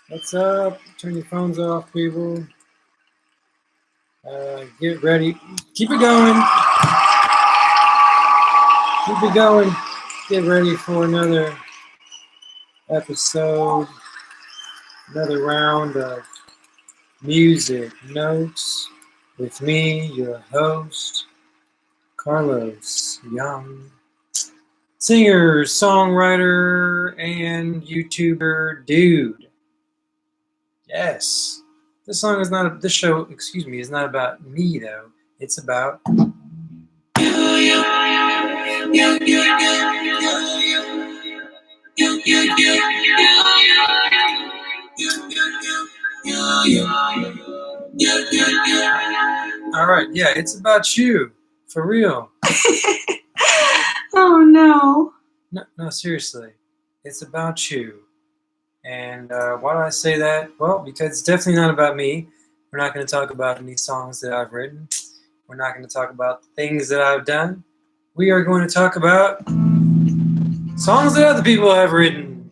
What's up? Turn your phones off, people. Get ready. Keep it going. Keep it going. Get ready for another episode, another round of music notes with me, your host, Carlos Young. Singer, songwriter, and YouTuber dude. Yes. This show, is not about me though. It's about Alright, yeah, it's about you. For real. Oh no. No, seriously. It's about you. And why do I say that? Well, because it's definitely not about me. We're not going to talk about any songs that I've written. We're not going to talk about the things that I've done. We are going to talk about songs that other people have written.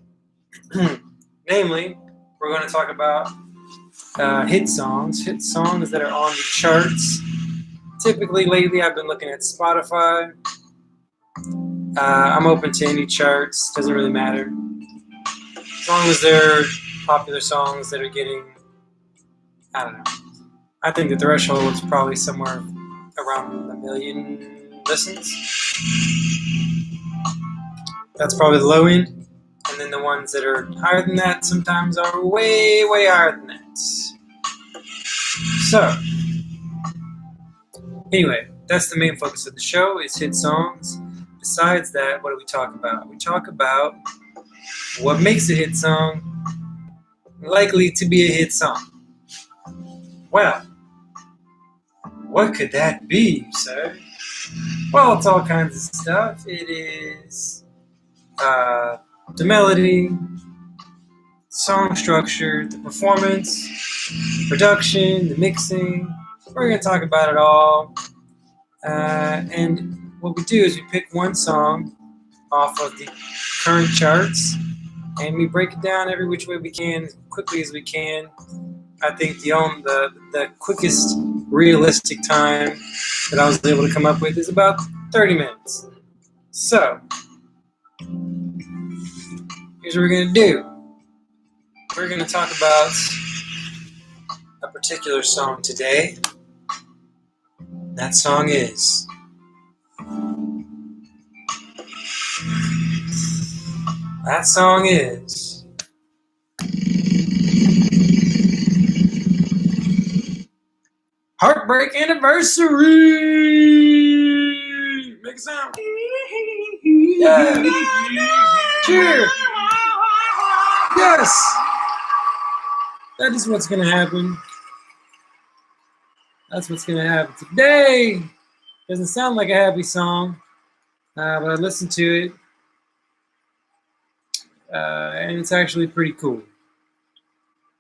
Namely, we're going to talk about hit songs that are on the charts. Typically, lately, I've been looking at Spotify. I'm open to any charts. Doesn't really matter. As long as they're popular songs that are getting, I don't know. I think the threshold is probably somewhere around 1 million listens. That's probably the low end. And then the ones that are higher than that sometimes are way, way higher than that. So, anyway, that's the main focus of the show, is hit songs. Besides that, what do we talk about? We talk about what makes a hit song likely to be a hit song. Well, what could that be, you say? Well, it's all kinds of stuff. It is the melody, song structure, the performance, production, the mixing. We're going to talk about it all. And what we do is we pick one song off of the current charts and we break it down every which way we can, as quickly as we can. I think the quickest realistic time that I was able to come up with is about 30 minutes. So, here's what we're going to do. We're going to talk about a particular song today. That song is Heartbreak Anniversary! Make a sound. Yeah. Cheer. Yes. That is what's going to happen. That's what's going to happen today. Doesn't sound like a happy song, but I listened to it, and it's actually pretty cool.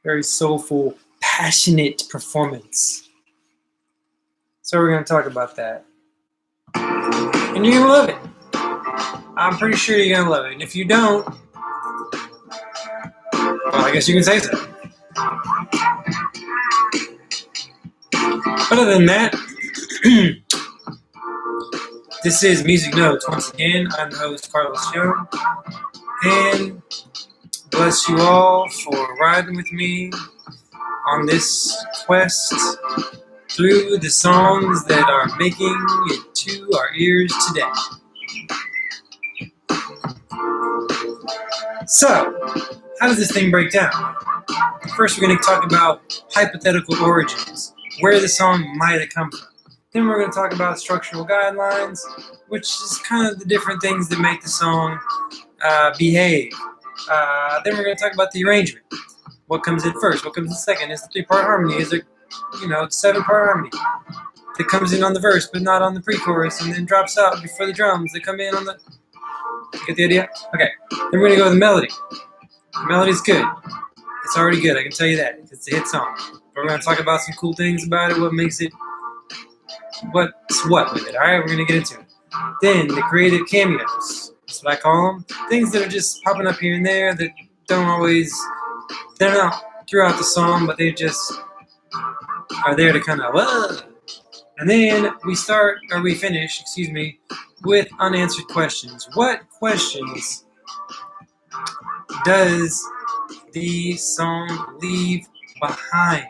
Very soulful, passionate performance. So we're going to talk about that. And you're going to love it. I'm pretty sure you're going to love it. And if you don't, well, I guess you can say so. Other than that, this is Music Notes. Once again, I'm the host, Carlos Young. And bless you all for riding with me on this quest through the songs that are making it to our ears today. So, how does this thing break down? First, we're going to talk about hypothetical origins, where the song might have come from. Then we're going to talk about structural guidelines, which is kind of the different things that make the song behave. Then we're going to talk about the arrangement. What comes in first? What comes in second? Is the 3-part harmony? Is it, 7-part harmony that comes in on the verse but not on the pre-chorus and then drops out before the drums that come in on the... Get the idea? Okay. Then we're going to go with the melody. The melody's good. It's already good, I can tell you that. It's a hit song. But we're going to talk about some cool things about it, what makes it... What's what with it, alright? We're going to get into it. Then, the creative cameos. That's what I call them. Things that are just popping up here and there that don't always They're not throughout the song, but they just are there to kind of, whoa. And then we finish, with unanswered questions. What questions does the song leave behind?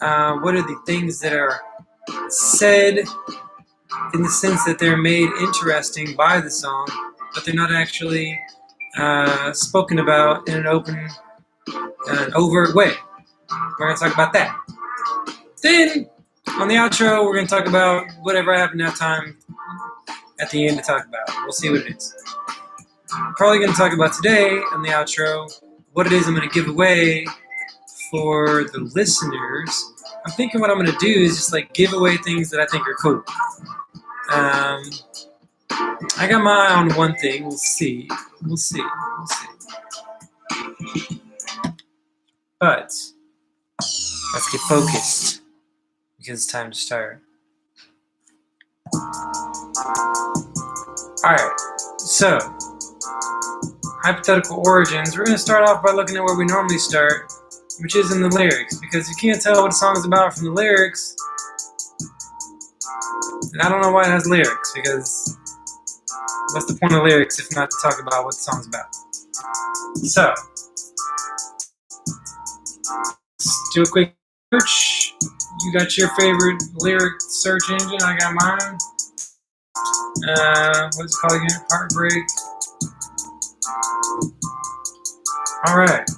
What are the things that are said in the sense that they're made interesting by the song, but they're not actually spoken about in an overt way? We're going to talk about that. Then, on the outro, we're going to talk about whatever I happen to have time at the end to talk about. We'll see what it is. I'm probably going to talk about today on the outro what it is I'm going to give away for the listeners. I'm thinking what I'm going to do is just like give away things that I think are cool. I got my eye on one thing. We'll see. But let's get focused because it's time to start. Alright, so hypothetical origins. We're going to start off by looking at where we normally start, which is in the lyrics, because you can't tell what a song is about from the lyrics. And I don't know why it has lyrics, because what's the point of lyrics if not to talk about what the song's about? So, let's do a quick search. You got your favorite lyric search engine, I got mine. What's it called again? Heartbreak. Alright.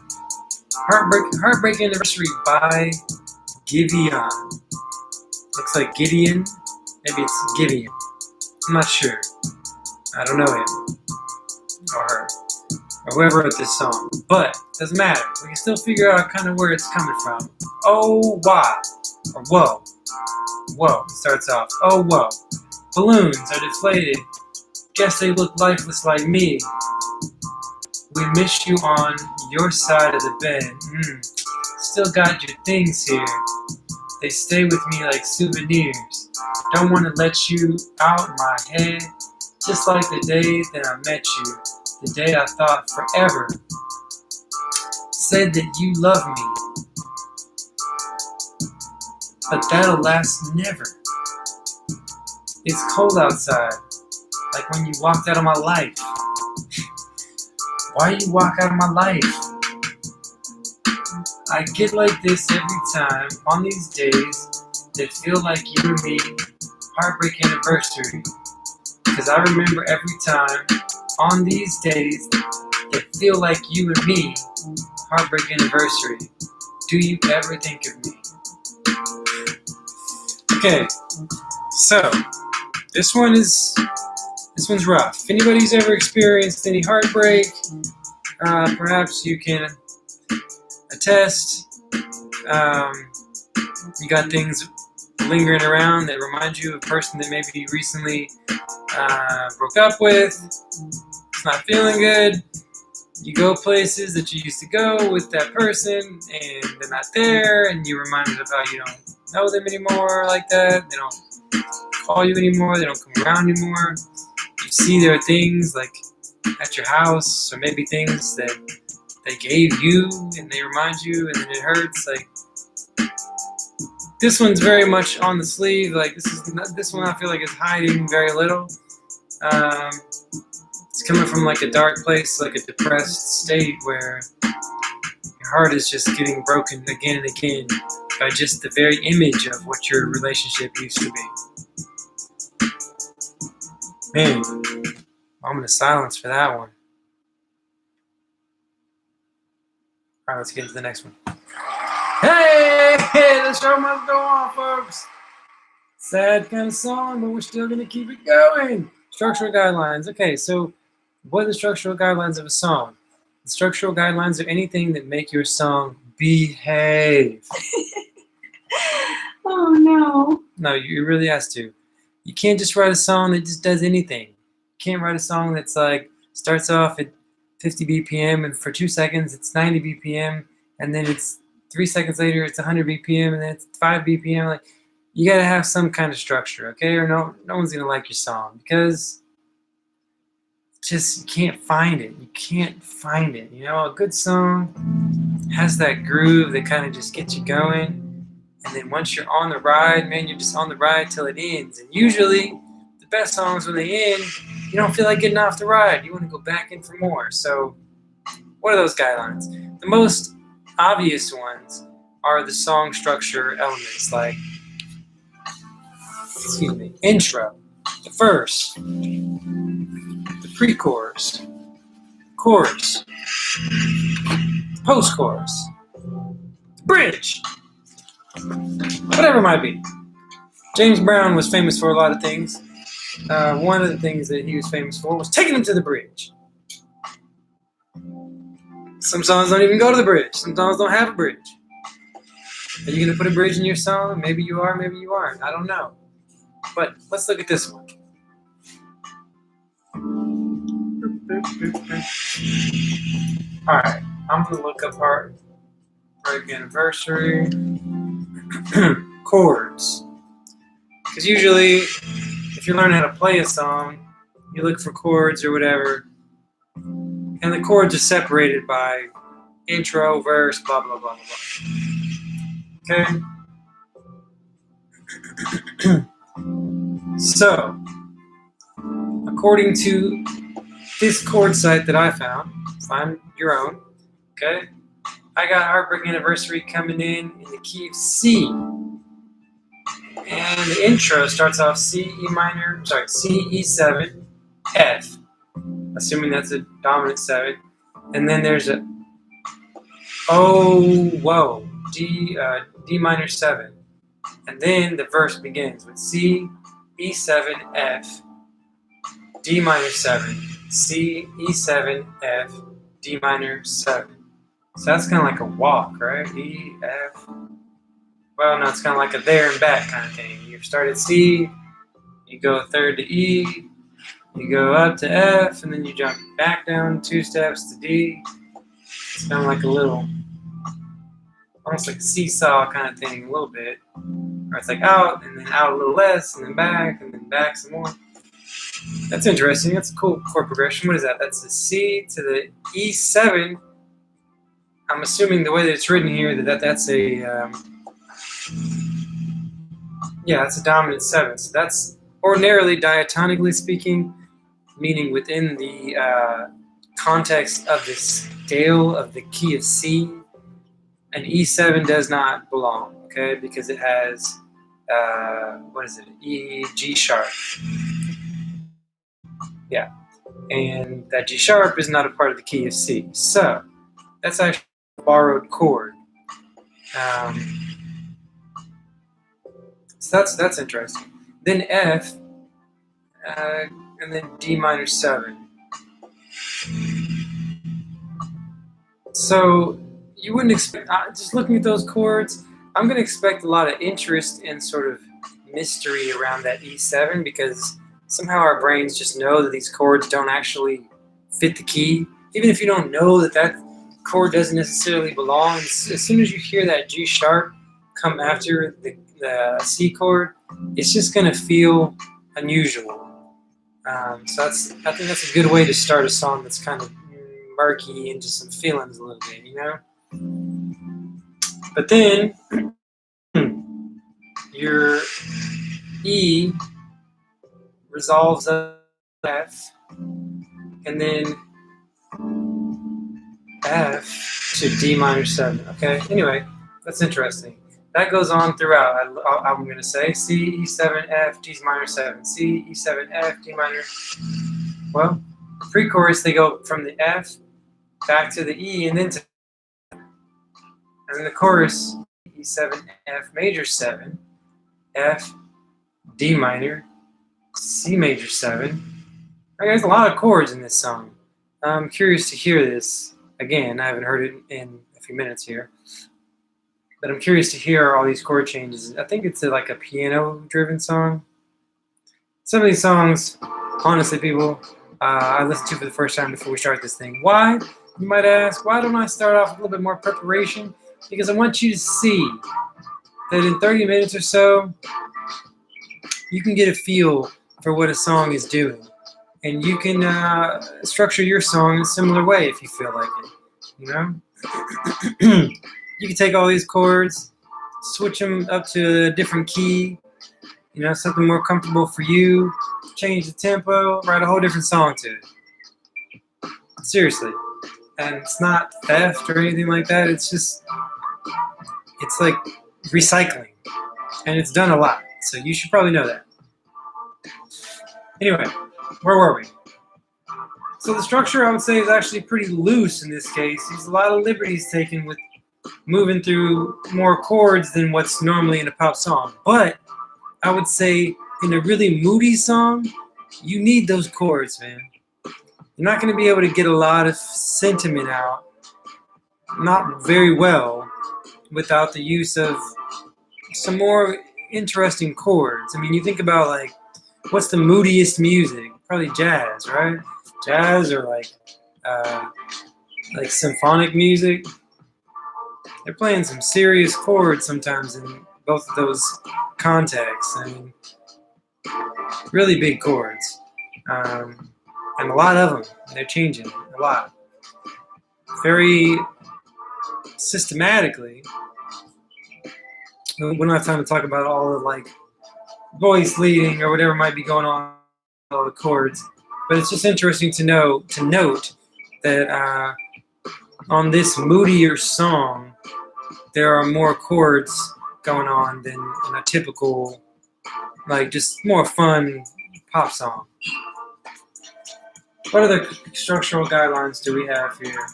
Heartbreak Anniversary by Giveon. Looks like Gideon. Maybe it's Giveon. I'm not sure. I don't know him. Or her. Or whoever wrote this song. But, it doesn't matter. We can still figure out kind of where it's coming from. Oh, wow. Or whoa. Whoa. It starts off. Oh, whoa. Balloons are deflated. Guess they look lifeless like me. We miss you on your side of the bed. Still got your things here. They stay with me like souvenirs. Don't want to let you out my head. Just like the day that I met you. The day I thought forever. Said that you love me. But that'll last never. It's cold outside. Like when you walked out of my life. Why you walk out of my life? I get like this every time on these days that feel like you and me, Heartbreak Anniversary. Cause I remember every time on these days that feel like you and me, Heartbreak Anniversary. Do you ever think of me? Okay, so this one's rough. If anybody's ever experienced any heartbreak, perhaps you can attest. You got things lingering around that remind you of a person that maybe you recently broke up with. It's not feeling good. You go places that you used to go with that person, and they're not there, and you're reminded of how you don't know them anymore like that. They don't call you anymore. They don't come around anymore. You see there are things like at your house, or maybe things that they gave you and they remind you, and then it hurts. Like this one's very much on the sleeve. Like this one I feel like is hiding very little. It's coming from like a dark place, like a depressed state where your heart is just getting broken again and again by just the very image of what your relationship used to be. Man, moment of silence for that one. Alright, let's get into the next one. Hey, the show must go on, folks. Sad kind of song, but we're still going to keep it going. Structural guidelines. Okay, so what are the structural guidelines of a song? The structural guidelines are anything that make your song behave. Oh, no. No, you really has to. You can't just write a song that just does anything. You can't write a song that's like, starts off at 50 BPM, and for 2 seconds it's 90 BPM, and then it's 3 seconds later it's 100 BPM, and then it's 5 BPM. Like, you gotta have some kind of structure, okay? Or no one's gonna like your song, because just you can't find it. You can't find it. You know, a good song has that groove that kind of just gets you going. And then once you're on the ride, man, you're just on the ride till it ends. And usually, the best songs, when they end, you don't feel like getting off the ride. You want to go back in for more. So, what are those guidelines? The most obvious ones are the song structure elements, like, intro, the verse, the pre-chorus, chorus, post-chorus, bridge, whatever it might be. James Brown was famous for a lot of things. One of the things that he was famous for was taking them to the bridge. Some songs don't even go to the bridge. Some songs don't have a bridge. Are you going to put a bridge in your song? Maybe you are, maybe you aren't. I don't know. But let's look at this one. Alright, I'm going to look up Heartbreak Anniversary. Chords. Because usually, if you learn how to play a song, you look for chords or whatever, and the chords are separated by intro, verse, blah, blah, blah, blah, blah. Okay? So, according to this chord site that I found, find your own, okay? I got Heartbreak Anniversary coming in the key of C. And the intro starts off C, E7, F. Assuming that's a dominant 7. And then there's a D minor 7. And then the verse begins with C, E7, F, D minor 7, C, E7, F, D minor 7. So that's kind of like a walk, right? E, F. Well, no, it's kind of like a there and back kind of thing. You start at C, you go a third to E, you go up to F, and then you jump back down 2 steps to D. It's kind of like a little, almost like a seesaw kind of thing, a little bit. Or it's like out, and then out a little less, and then back some more. That's interesting. That's a cool chord progression. What is that? That's the C to the E7. I'm assuming the way that it's written here that's a that's a dominant 7. So that's ordinarily, diatonically speaking, meaning within the context of the scale of the key of C, an E7 does not belong, okay, because it has, E, G sharp. Yeah, and that G sharp is not a part of the key of C. So that's actually a borrowed chord. So that's interesting. Then F, and then D minor 7. So you wouldn't expect, just looking at those chords, I'm going to expect a lot of interest and sort of mystery around that E7, because somehow our brains just know that these chords don't actually fit the key. Even if you don't know that chord doesn't necessarily belong, as soon as you hear that G sharp come after the C chord, it's just going to feel unusual. So I think that's a good way to start a song that's kind of murky into some feelings a little bit, you know? But then your E resolves F, and then F to D minor 7. Okay, anyway, that's interesting. That goes on throughout. I'm going to say C, E7, F, D minor 7. C, E7, F, D minor. Well, the pre-chorus, they go from the F back to the E and then to, and then the chorus, E7, F major 7, F, D minor, C major 7. Okay, there's a lot of chords in this song. I'm curious to hear this again. I haven't heard it in a few minutes here, but I'm curious to hear all these chord changes. I think it's like a piano-driven song. Some of these songs, honestly, people, I listened to for the first time before we start this thing. Why? You might ask, why don't I start off with a little bit more preparation? Because I want you to see that in 30 minutes or so, you can get a feel for what a song is doing. And you can structure your song in a similar way if you feel like it. You know, you can take all these chords, switch them up to a different key. You know, something more comfortable for you. Change the tempo, write a whole different song to it. Seriously. And it's not theft or anything like that. It's just, it's like recycling. And it's done a lot. So you should probably know that. Anyway, where were we? So the structure, I would say, is actually pretty loose in this case. There's a lot of liberties taken with moving through more chords than what's normally in a pop song. But I would say in a really moody song, you need those chords, man. You're not going to be able to get a lot of sentiment out, not very well, without the use of some more interesting chords. I mean, you think about, like, what's the moodiest music? Probably jazz, right? Jazz or like symphonic music. They're playing some serious chords sometimes in both of those contexts. I mean, really big chords. And a lot of them. They're changing a lot. Very systematically. We don't have time to talk about all the like voice leading or whatever might be going on with all the chords. But it's just interesting to note that on this moodier song, there are more chords going on than in a typical, like, just more fun pop song. What other structural guidelines do we have here?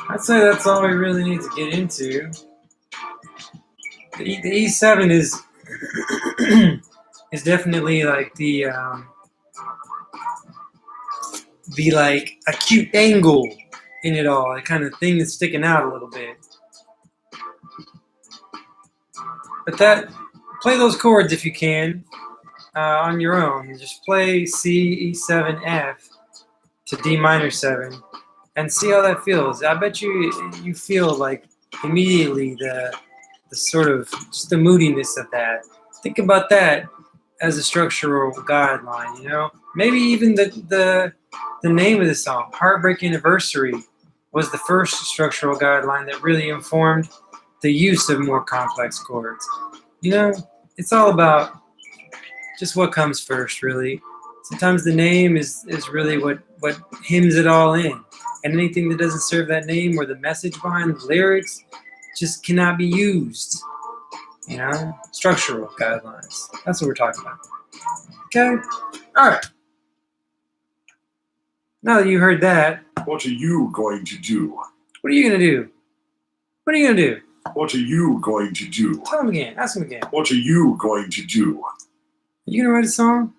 I'd say that's all we really need to get into. The E7 is is definitely like the like acute angle in it all, that kind of thing that's sticking out a little bit. But play those chords if you can on your own. Just play C, E7, F to D minor 7 and see how that feels. I bet you feel like immediately the sort of just the moodiness of that. Think about that as a structural guideline, you know? Maybe even the name of the song, Heartbreak Anniversary, was the first structural guideline that really informed the use of more complex chords. You know, it's all about just what comes first, really. Sometimes the name is really what hymns it all in. And anything that doesn't serve that name or the message behind the lyrics just cannot be used. You know, structural guidelines. That's what we're talking about. Okay? All right. Now that you heard that, what are you going to do? What are you going to do? What are you going to do? What are you going to do? Tell him again. Ask him again. What are you going to do? Are you going to write a song?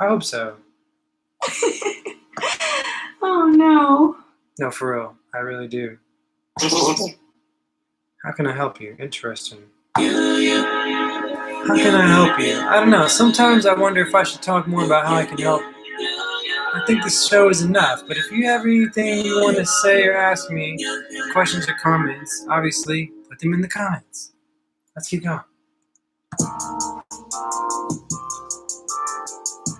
I hope so. Oh, no. No, for real. I really do. How can I help you? Interesting. How can I help you? I don't know. Sometimes I wonder if I should talk more about how I can help. I think this show is enough, but if you have anything you want to say or ask me, questions or comments, obviously, put them in the comments. Let's keep going.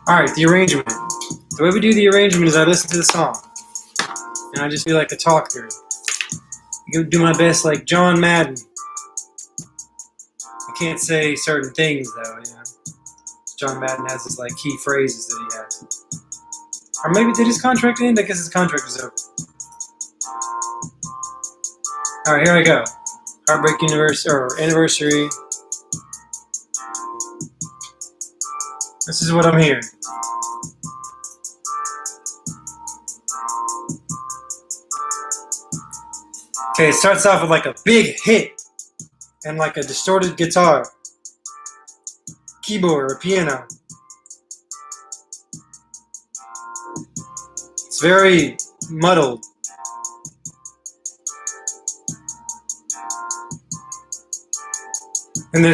Alright, the arrangement. The way we do the arrangement is I listen to the song, and I just do like a talk through. I do my best like John Madden. I can't say certain things though, you know. John Madden has his like key phrases that he has. Or maybe did his contract end? I guess his contract was over. Alright, here I go. Heartbreak Anniversary. This is what I'm hearing. Okay, it starts off with like a big hit and like a distorted guitar, keyboard, or piano. It's very muddled. And in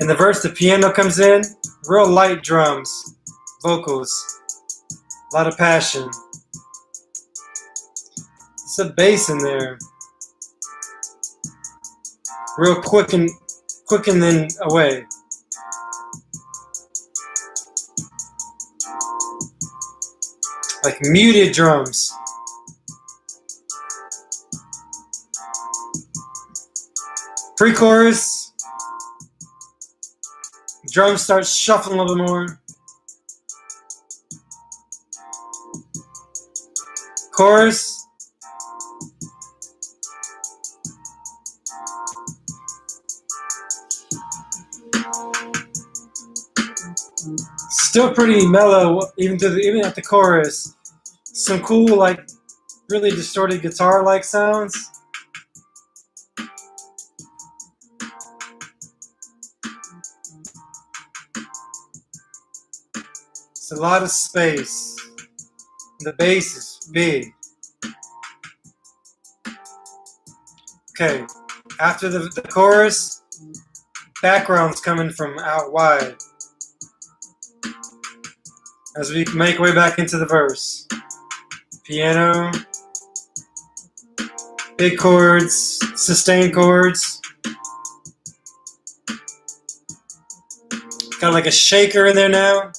the verse, the piano comes in, real light drums, vocals, a lot of passion. It's a bass in there, real quick and then away. like muted drums. Pre-chorus, drums start shuffling a little more. Chorus. Still pretty mellow, even at the chorus. Some cool, like, really distorted guitar-like sounds. It's a lot of space. The bass is big. Okay, after the chorus, background's coming from out wide as we make way back into the verse. Piano, big chords, sustained chords. Got like a shaker in there now.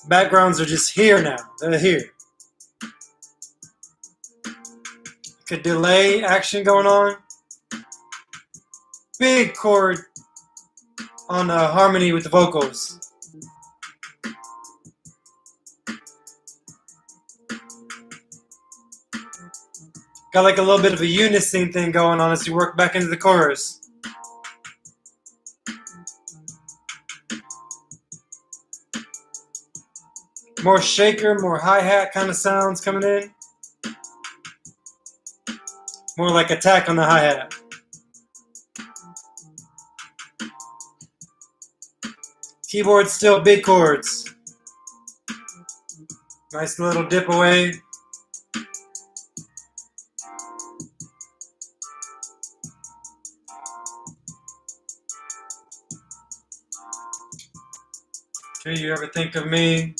Backgrounds are just here now. They're here. Like a delay action going on. Big chord on harmony with the vocals. Got like a little bit of a unison thing going on as you work back into the chorus. More shaker, more hi-hat kind of sounds coming in. More like attack on the hi-hat. Keyboard still big chords. Nice little dip away. Okay, you ever think of me?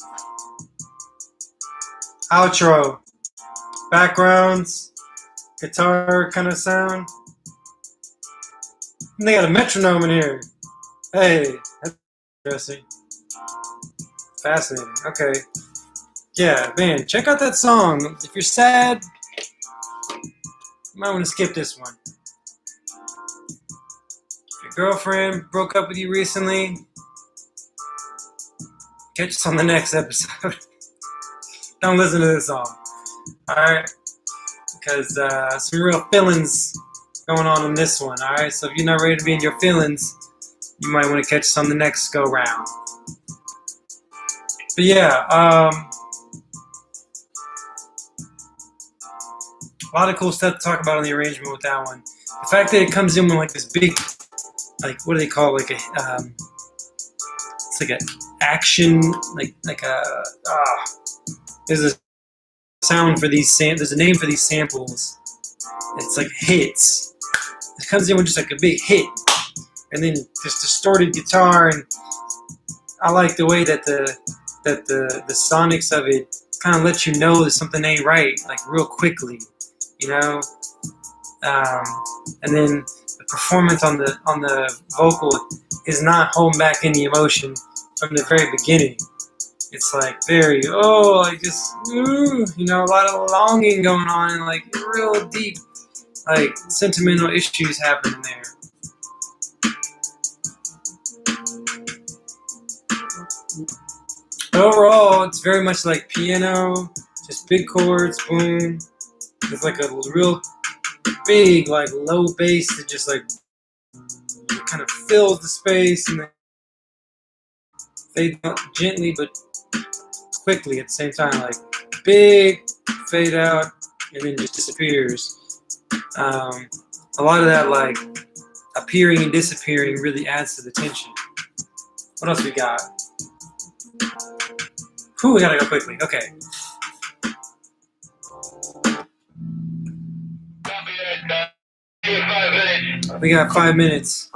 Outro. Backgrounds. Guitar kind of sound. And they got a metronome in here. Hey, that's interesting. Fascinating. Okay. Yeah, man, check out that song. If you're sad, you might want to skip this one. If your girlfriend broke up with you recently, catch us on the next episode. Don't listen to this song. Alright? Because some real feelings going on in this one. Alright? So if you're not ready to be in your feelings, you might want to catch us on the next go round. But yeah, a lot of cool stuff to talk about on the arrangement with that one. The fact that it comes in with like this big, like, what do they call it? Like a, it's like an action, like a, there's a sound for these, there's a name for these samples. It's like hits. It comes in with just like a big hit. And then this distorted guitar, and I like the way that the sonics of it kind of let you know that something ain't right, like real quickly, you know. And then the performance on the vocal is not holding back any emotion from the very beginning. It's like very like just you know, a lot of longing going on and like real deep like sentimental issues happening there. Overall, it's very much like piano, just big chords, boom. It's like a real big, like low bass that just like kind of fills the space and then fade out gently but quickly at the same time. Like big fade out and then just disappears. A lot of that like appearing and disappearing really adds to the tension. What else we got? Whew, we gotta go quickly. Okay. We got 5 minutes.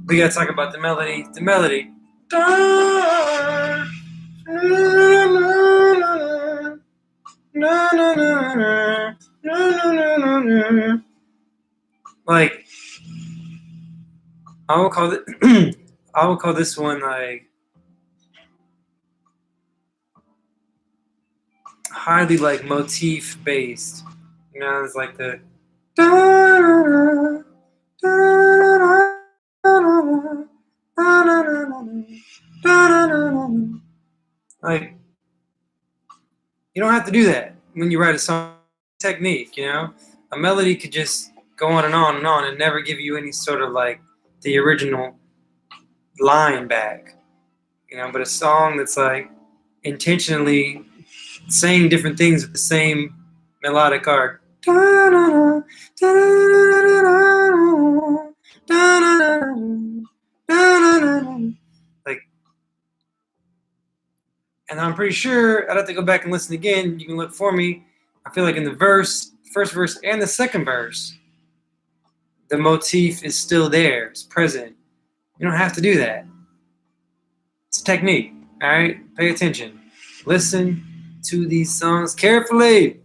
We gotta talk about the melody. The melody. Like, I will call it I would call this one like highly like motif based. You know, it's like the like you don't have to do that when you write a song. Technique, you know, a melody could just go on and on and on and never give you any sort of like the original line back, you know. But a song that's like intentionally saying different things with the same melodic arc. Like, and I'm pretty sure I'd have to go back and listen again. You can look for me. I feel like in the verse, first verse and the second verse, the motif is still there. It's present. You don't have to do that. It's a technique. All right? Pay attention. Listen to these songs carefully.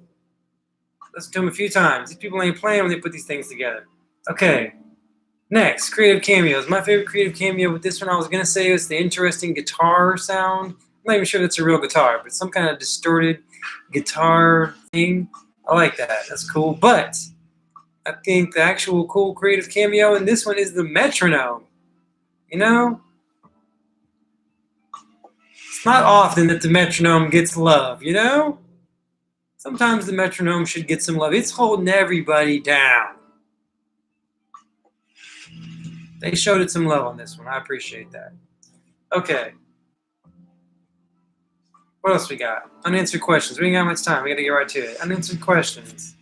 Listen to them a few times. These people ain't playing when they put these things together. Okay. Next, creative cameos. My favorite creative cameo with this one, I was going to say, is the interesting guitar sound. I'm not even sure that's a real guitar, but some kind of distorted guitar thing. I like that. That's cool. But I think the actual cool creative cameo in this one is the metronome. You know? It's not often that the metronome gets love, you know? Sometimes the metronome should get some love. It's holding everybody down. They showed it some love on this one. I appreciate that. Okay. What else we got? Unanswered questions. We ain't got much time. We got to get right to it. Unanswered questions.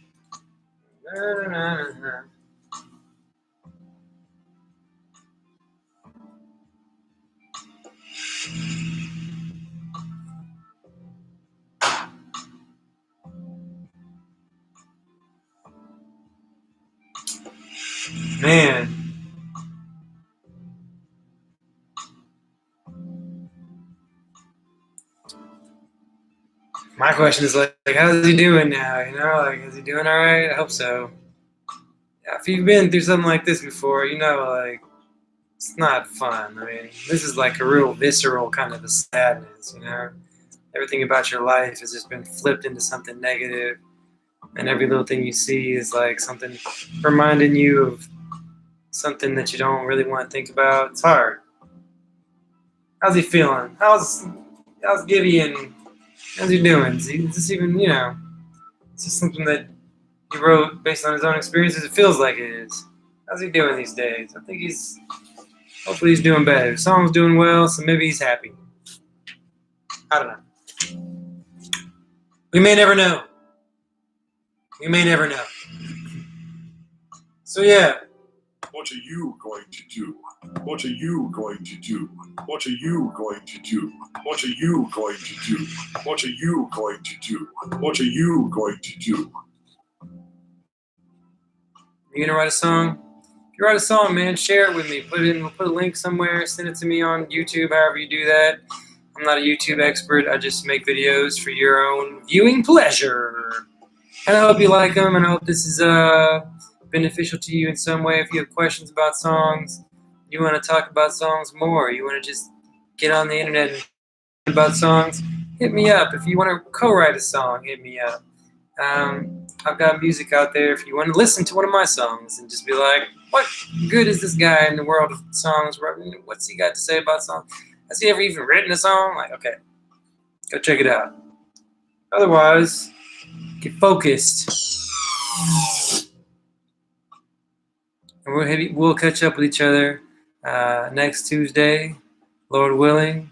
Man. My question is like, how's he doing now? You know, like, is he doing all right? I hope so. Yeah, if you've been through something like this before, you know, like, it's not fun. I mean, this is like a real visceral kind of a sadness, you know? Everything about your life has just been flipped into something negative, and every little thing you see is like something reminding you of something that you don't really want to think about. It's hard. How's he feeling? How's Giveon? How's he doing? Is this even, you know, is this something that he wrote based on his own experiences? It feels like it is. How's he doing these days? I think hopefully he's doing better. The song's doing well, so maybe he's happy. I don't know. We may never know. We may never know. So yeah. What are you going to do? What are you going to do? What are you going to do? What are you going to do? What are you going to do? What are you going to do? You gonna write a song? If you write a song, man, share it with me. Put a link somewhere. Send it to me on YouTube. However you do that. I'm not a YouTube expert. I just make videos for your own viewing pleasure. And I hope you like them. And I hope this is beneficial to you in some way. If you have questions about songs, you want to talk about songs more, you want to just get on the internet and about songs, hit me up. If you want to co-write a song, hit me up. I've got music out there if you want to listen to one of my songs and just be like, what good is this guy in the world of songs? What's he got to say about songs? Has he ever even written a song? Like, okay, go check it out. Otherwise, get focused. And we'll catch up with each other next Tuesday, Lord willing.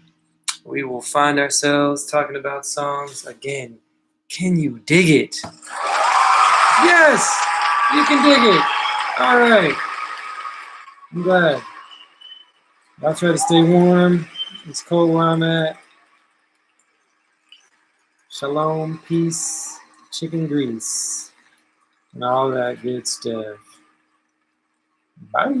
We will find ourselves talking about songs again. Can you dig it? Yes, you can dig it. All right. I'm glad. I'll try to stay warm. It's cold where I'm at. Shalom, peace, chicken grease, and all that good stuff. Bye.